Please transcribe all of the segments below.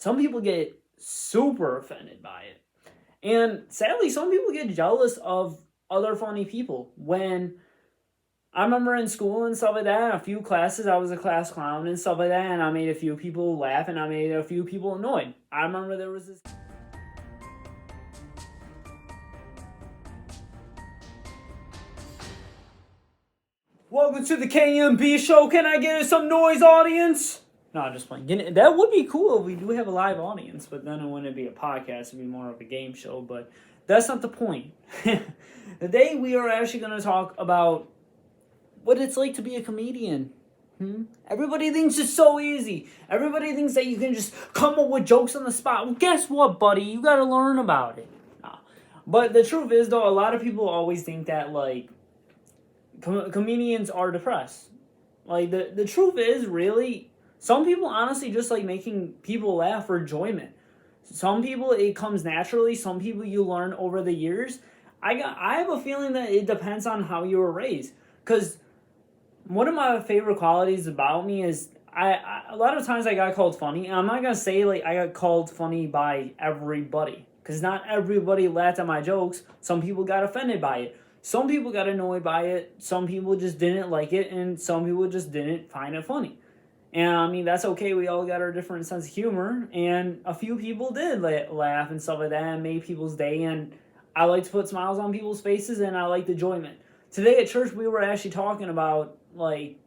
some people get super offended by it. And sadly, some people get jealous of other funny people. When I remember in school and stuff like that, a few classes, I was a class clown and stuff like that, and I made a few people laugh and I made a few people annoyed. I remember there was this. Welcome to the K.M.B show. Can I get some noise, audience? No, I'm just playing. That would be cool if we do have a live audience, but then it wouldn't be a podcast. It'd be more of a game show, but that's not the point. Today we are actually going to talk about what it's like to be a comedian. Everybody thinks it's so easy. Everybody thinks that you can just come up with jokes on the spot. Well, guess what, buddy? You got to learn about it. Nah. But the truth is, though, a lot of people always think that, like, comedians are depressed. Like, the truth is, really, some people honestly just like making people laugh for enjoyment. Some people, it comes naturally. Some people, you learn over the years. I have a feeling that it depends on how you were raised. Because one of my favorite qualities about me is a lot of times I got called funny. And I'm not going to say like I got called funny by everybody. Because not everybody laughed at my jokes. Some people got offended by it. Some people got annoyed by it. Some people just didn't like it. And some people just didn't find it funny. And I mean, that's okay. We all got our different sense of humor. And a few people did laugh and stuff like that and made people's day. And I like to put smiles on people's faces and I like the enjoyment. Today at church, we were actually talking about like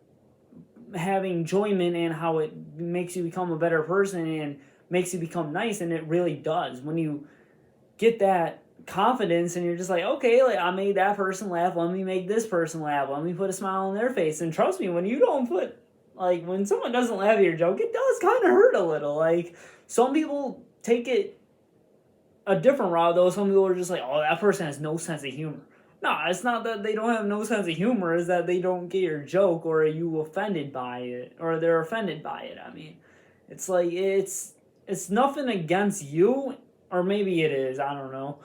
having enjoyment and how it makes you become a better person and makes you become nice. And it really does. When you get that confidence and you're just like, okay, like I made that person laugh, let me make this person laugh, let me put a smile on their face. And trust me, when you don't put, like, when someone doesn't laugh at your joke, it does kind of hurt a little. Like, some people take it a different route, though. Some people are just like, oh, that person has no sense of humor. No, it's not that they don't have no sense of humor, it's that they don't get your joke, or are you offended by it, or they're offended by it. I mean, it's like, it's nothing against you, or maybe it is, I don't know.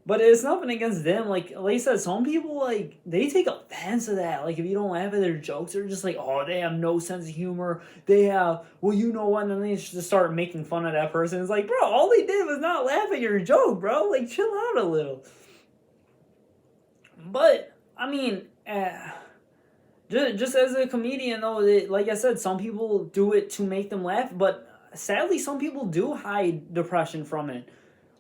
But it's nothing against them. Like I said, some people, like, they take offense to that. Like, if you don't laugh at their jokes, they're just like, oh, they have no sense of humor. They have, well, you know what? And then they just start making fun of that person. It's like, bro, all they did was not laugh at your joke, bro. Like, chill out a little. But, I mean, just as a comedian, though, like I said, some people do it to make them laugh. But sadly, some people do hide depression from it.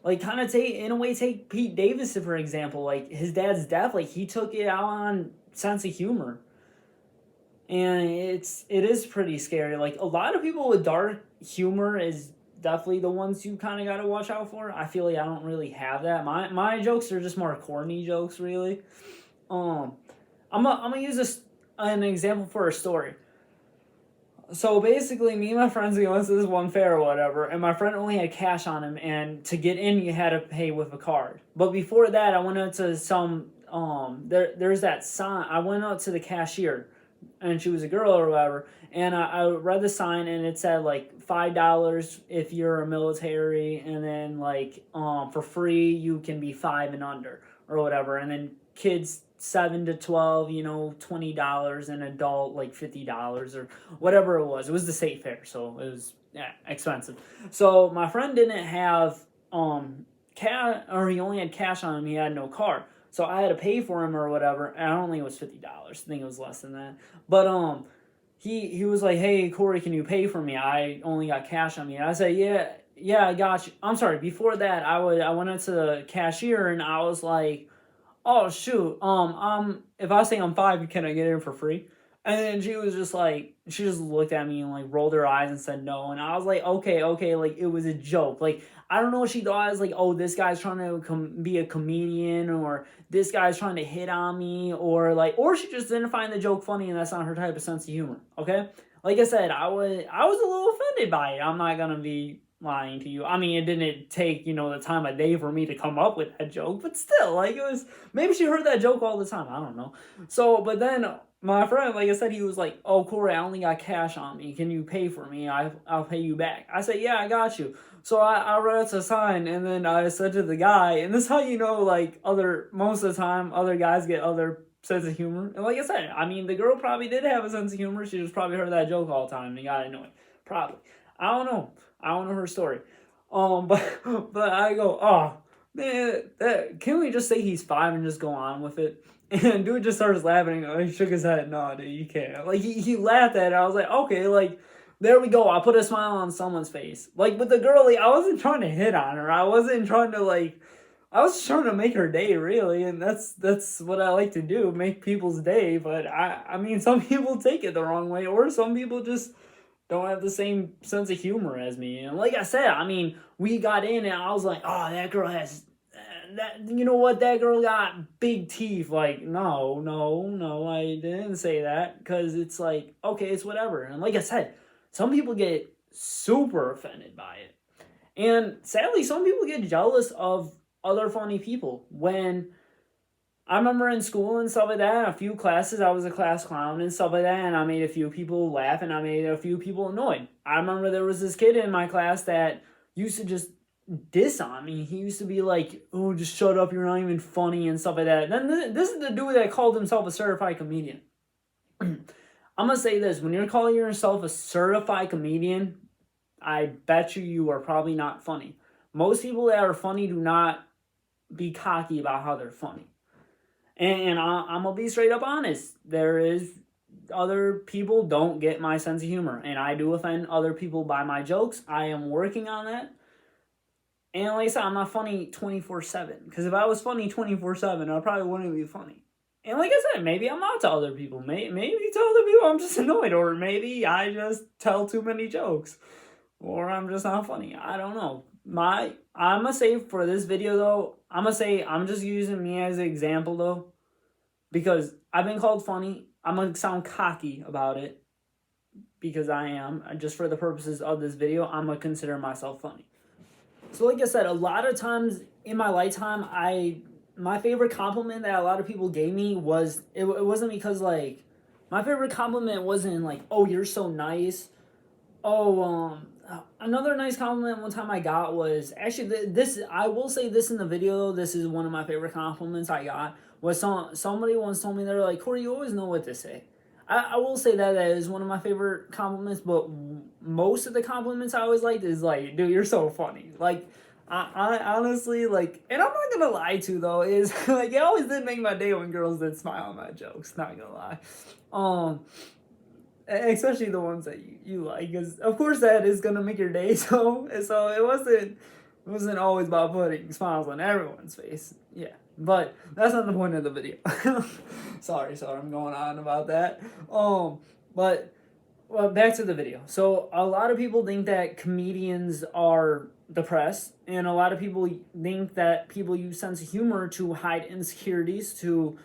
Like, kind of take Pete Davidson, for example. Like, his dad's death, like, he took it out on sense of humor. And it is pretty scary. Like, a lot of people with dark humor is definitely the ones you kind of got to watch out for. I feel like I don't really have that. My jokes are just more corny jokes, really. I'm gonna use an example for a story. So basically, me and my friends, we went to this one fair or whatever, and my friend only had cash on him, and to get in, you had to pay with a card. But before that, I went out to some, there's that sign, I went out to the cashier, and she was a girl or whatever, and I read the sign, and it said, like, $5 if you're a military, and then, like, for free, you can be 5 and under, or whatever, and then kids 7 to 12, $20, and adult like $50 or whatever it was. It was the state fair, so it was expensive. So my friend didn't have cash, or he only had cash on him. He had no card, so I had to pay for him or whatever. And I don't think it was $50. I think it was less than that. But he was like, hey Corey, can you pay for me? I only got cash on me. And I said, yeah, I got you. I'm sorry. Before that, I went into the cashier and I was like, oh shoot, if I say I'm 5, can I get in for free? And then she was just like, she just looked at me and like rolled her eyes and said no. And I was like, okay, like it was a joke. Like, I don't know what she thought. I was like, oh, this guy's trying to be a comedian, or this guy's trying to hit on me, or she just didn't find the joke funny and that's not her type of sense of humor. Okay, like I said, I was a little offended by it. I'm not gonna be lying to you. I mean, it didn't take, the time of day for me to come up with that joke, but still, like, it was, maybe she heard that joke all the time, I don't know. So, but then, my friend, like I said, he was like, oh, Corey, I only got cash on me, can you pay for me? I'll pay you back. I said, yeah, I got you. So I read a sign, and then I said to the guy, and this is how you know, like, most of the time, other guys get other sense of humor. And like I said, I mean, the girl probably did have a sense of humor. She just probably heard that joke all the time and got annoyed. Probably. I don't know her story. But I go, oh man, can we just say he's 5 and just go on with it? And dude just starts laughing. He shook his head. No, dude, you can't. Like he laughed at it. I was like, okay, like there we go. I put a smile on someone's face. Like with the girl, like, I wasn't trying to hit on her. I wasn't trying to like. I was trying to make her day, really, and that's what I like to do, make people's day. But I mean, some people take it the wrong way, or some people just don't have the same sense of humor as me. And like I said, I mean, we got in and I was like, oh, that girl has that. You know what? That girl got big teeth. Like, no, I didn't say that, because it's like, okay, it's whatever. And like I said, some people get super offended by it, and sadly, some people get jealous of other funny people. When I remember in school and stuff like that, a few classes, I was a class clown and stuff like that, and I made a few people laugh and I made a few people annoyed. I remember there was this kid in my class that used to just diss on me. He used to be like, oh, just shut up, you're not even funny and stuff like that. Then this is the dude that called himself a certified comedian. I'm gonna say this, when you're calling yourself a certified comedian, I bet you are probably not funny. Most people that are funny do not be cocky about how they're funny. And I'm gonna be straight up honest. There is other people don't get my sense of humor, and I do offend other people by my jokes. I am working on that. And like I said, I'm not funny 24/7. Because if I was funny 24/7, I probably wouldn't be funny. And like I said, maybe I'm not to other people. Maybe to other people I'm just annoyed, or maybe I just tell too many jokes, or I'm just not funny. I don't know. I'm gonna say for this video though, I'm gonna say I'm just using me as an example though, because I've been called funny. I'm gonna sound cocky about it, because I am. Just for the purposes of this video, I'm gonna consider myself funny. So like I said, a lot of times in my lifetime, my favorite compliment that a lot of people gave me was, it wasn't because like, my favorite compliment wasn't like, oh, you're so nice. Oh, another nice compliment one time I got was actually this. I will say this in the video. This is one of my favorite compliments I got. Was somebody once told me, they're like, Corey, you always know what to say. I will say that is one of my favorite compliments. But most of the compliments I always liked is like, dude, you're so funny. Like, I honestly like, and I'm not gonna lie to though, is like it always did make my day when girls did smile at my jokes. Not gonna lie. Especially the ones that you like, because of course that is gonna make your day. So it wasn't always about putting smiles on everyone's face. Yeah, but that's not the point of the video. sorry, I'm going on about that. But well, back to the video. So a lot of people think that comedians are depressed, and a lot of people think that people use sense of humor to hide insecurities, to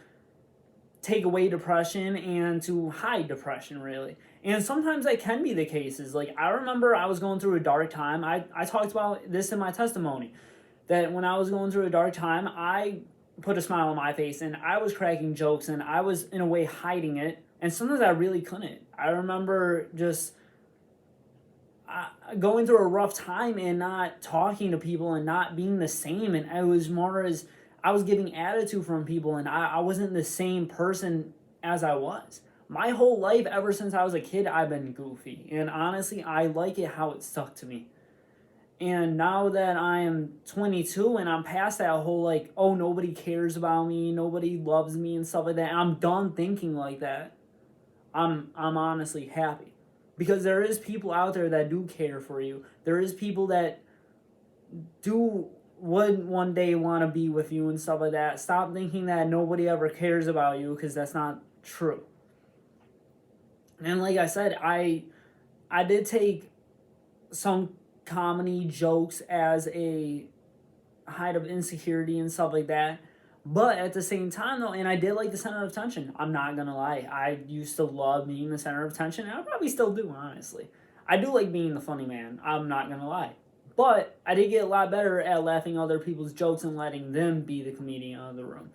take away depression, and to hide depression, really. And sometimes that can be the cases. Like, I remember I was going through a dark time. I talked about this in my testimony, that when I was going through a dark time, I put a smile on my face and I was cracking jokes and I was in a way hiding it. And sometimes I really couldn't. I remember just going through a rough time and not talking to people and not being the same. And it was more as I was getting attitude from people, and I wasn't the same person as I was. My whole life, ever since I was a kid, I've been goofy. And honestly, I like it how it stuck to me. And now that I am 22 and I'm past that whole like, oh, nobody cares about me, nobody loves me and stuff like that, and I'm done thinking like that, I'm honestly happy. Because there is people out there that do care for you. There is people that would one day want to be with you and stuff like that. Stop thinking that nobody ever cares about you, because that's not true. And like I said, I did take some comedy jokes as a hide of insecurity and stuff like that. But at the same time though, and I did like the center of attention. I'm not gonna lie. I used to love being the center of attention, and I probably still do, honestly. I do like being the funny man. I'm not gonna lie. But I did get a lot better at laughing at other people's jokes and letting them be the comedian of the room.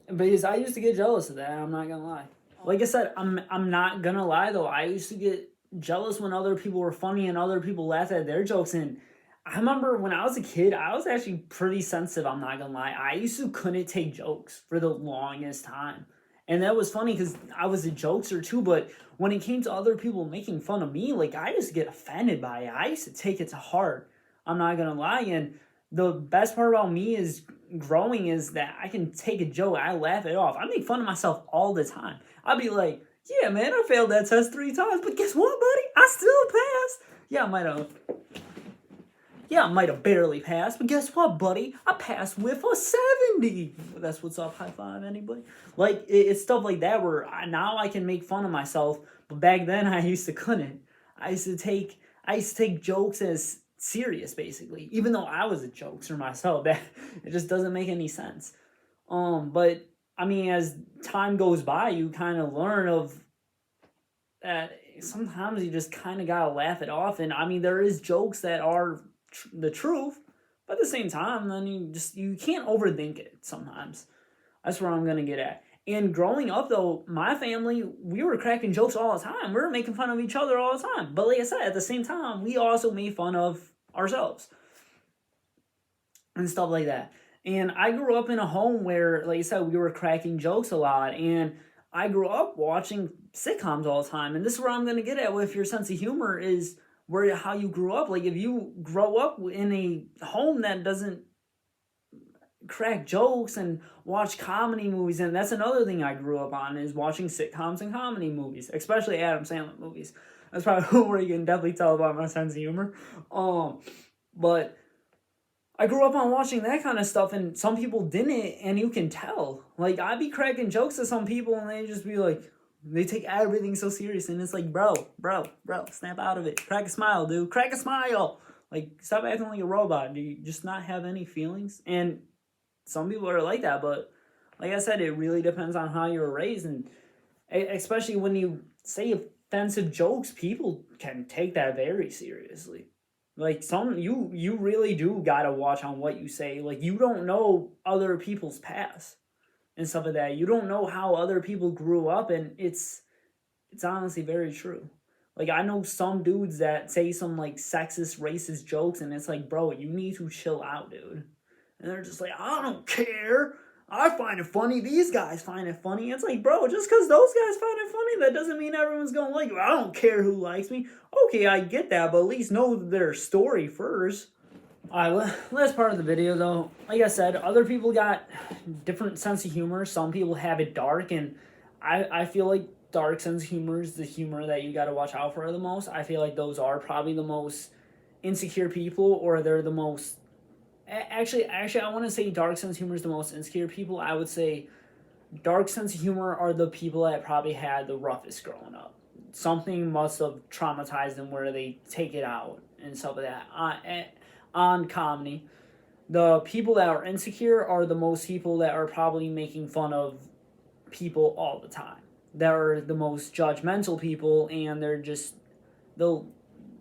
Because I used to get jealous of that. I'm not gonna lie. Like I said, I'm not gonna lie though. I used to get jealous when other people were funny and other people laughed at their jokes. And I remember when I was a kid, I was actually pretty sensitive. I'm not gonna lie. I used to couldn't take jokes for the longest time. And that was funny because I was a jokester too, but when it came to other people making fun of me, like, I just get offended by it. I used to take it to heart. I'm not gonna lie. And the best part about me is growing is that I can take a joke, I laugh it off. I make fun of myself all the time. I'll be like, yeah, man, I failed that test 3 times, but guess what, buddy? I still passed. Yeah, I might have barely passed, but guess what, buddy? I passed with a 70. That's what's up. High five, anybody? Like, it's stuff like that where now I can make fun of myself, but back then I used to couldn't. I used to take jokes as serious, basically, even though I was a jokester myself. That it just doesn't make any sense. But I mean, as time goes by, you kind of learn of that sometimes you just kind of gotta laugh it off. And I mean, there is jokes that are the truth, but at the same time, then you can't overthink it sometimes. That's where I'm gonna get at. And growing up though, my family, we were cracking jokes all the time. We were making fun of each other all the time. But like I said, at the same time, we also made fun of ourselves and stuff like that. And I grew up in a home where, like I said, we were cracking jokes a lot. And I grew up watching sitcoms all the time. And this is where I'm going to get at with your sense of humor is how you grew up. Like, if you grow up in a home that doesn't crack jokes and watch comedy movies, and that's another thing I grew up on, is watching sitcoms and comedy movies, especially Adam Sandler movies. That's probably where you can definitely tell about my sense of humor. But I grew up on watching that kind of stuff, and some people didn't, and you can tell. Like, I'd be cracking jokes to some people, and they just be like, they take everything so serious, and it's like, bro, snap out of it. Crack a smile, dude. Crack a smile. Like, stop acting like a robot. Do you just not have any feelings? And some people are like that, but like I said, it really depends on how you were raised, and especially when you say offensive jokes, people can take that very seriously. Like, you really do gotta watch on what you say. Like, you don't know other people's past and stuff like that. You don't know how other people grew up, and it's honestly very true. Like, I know some dudes that say some like sexist, racist jokes, and it's like, bro, you need to chill out, dude. And they're just like, I don't care. I find it funny. These guys find it funny. It's like, bro, just because those guys find it funny, that doesn't mean everyone's going to like you. I don't care who likes me. Okay, I get that, but at least know their story first. Alright, last part of the video, though. Like I said, other people got different sense of humor. Some people have it dark, and I feel like dark sense of humor is the humor that you got to watch out for the most. I feel like those are probably the most insecure people, or they're the most... Actually, I want to say dark sense of humor is the most insecure people. I would say dark sense of humor are the people that probably had the roughest growing up. Something must have traumatized them where they take it out and stuff like that on comedy. The people that are insecure are the most people that are probably making fun of people all the time. They're the most judgmental people, and they'll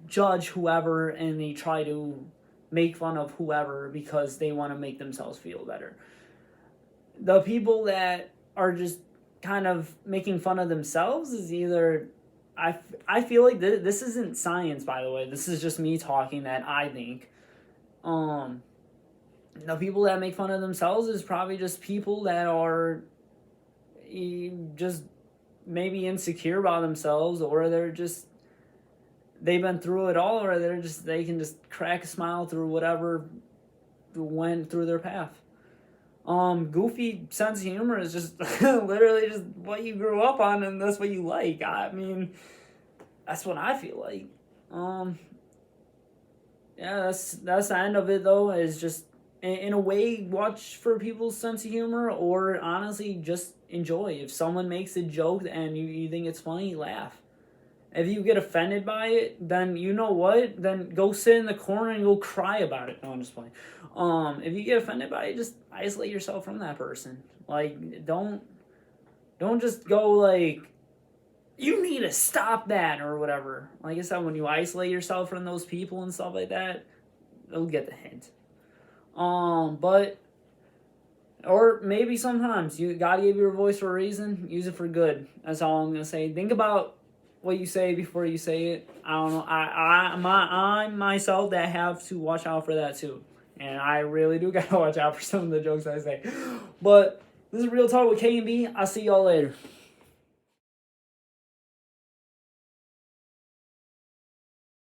judge whoever, and they try to make fun of whoever because they want to make themselves feel better. The people that are just kind of making fun of themselves is either... I feel like this isn't science, by the way. This is just me talking that I think. The people that make fun of themselves is probably just people that are just maybe insecure about themselves, or they've been through it all, or they can just crack a smile through whatever went through their path. Goofy sense of humor is just literally just what you grew up on, and that's what you like. I mean, that's what I feel like. Yeah, that's the end of it, though, is just, in a way, watch for people's sense of humor, or honestly, just enjoy. If someone makes a joke and you think it's funny, laugh. If you get offended by it, then you know what? Then go sit in the corner and go cry about it. No, I'm just playing. If you get offended by it, just isolate yourself from that person. Like, don't just go like, you need to stop that or whatever. Like I said, when you isolate yourself from those people and stuff like that, they'll get the hint. But, or maybe sometimes you gotta give your voice for a reason. Use it for good. That's all I'm gonna say. Think about what you say before you say it. I don't know. I myself that have to watch out for that too, and I really do gotta watch out for some of the jokes I say. But This is Real Talk with K&B. I'll see y'all later.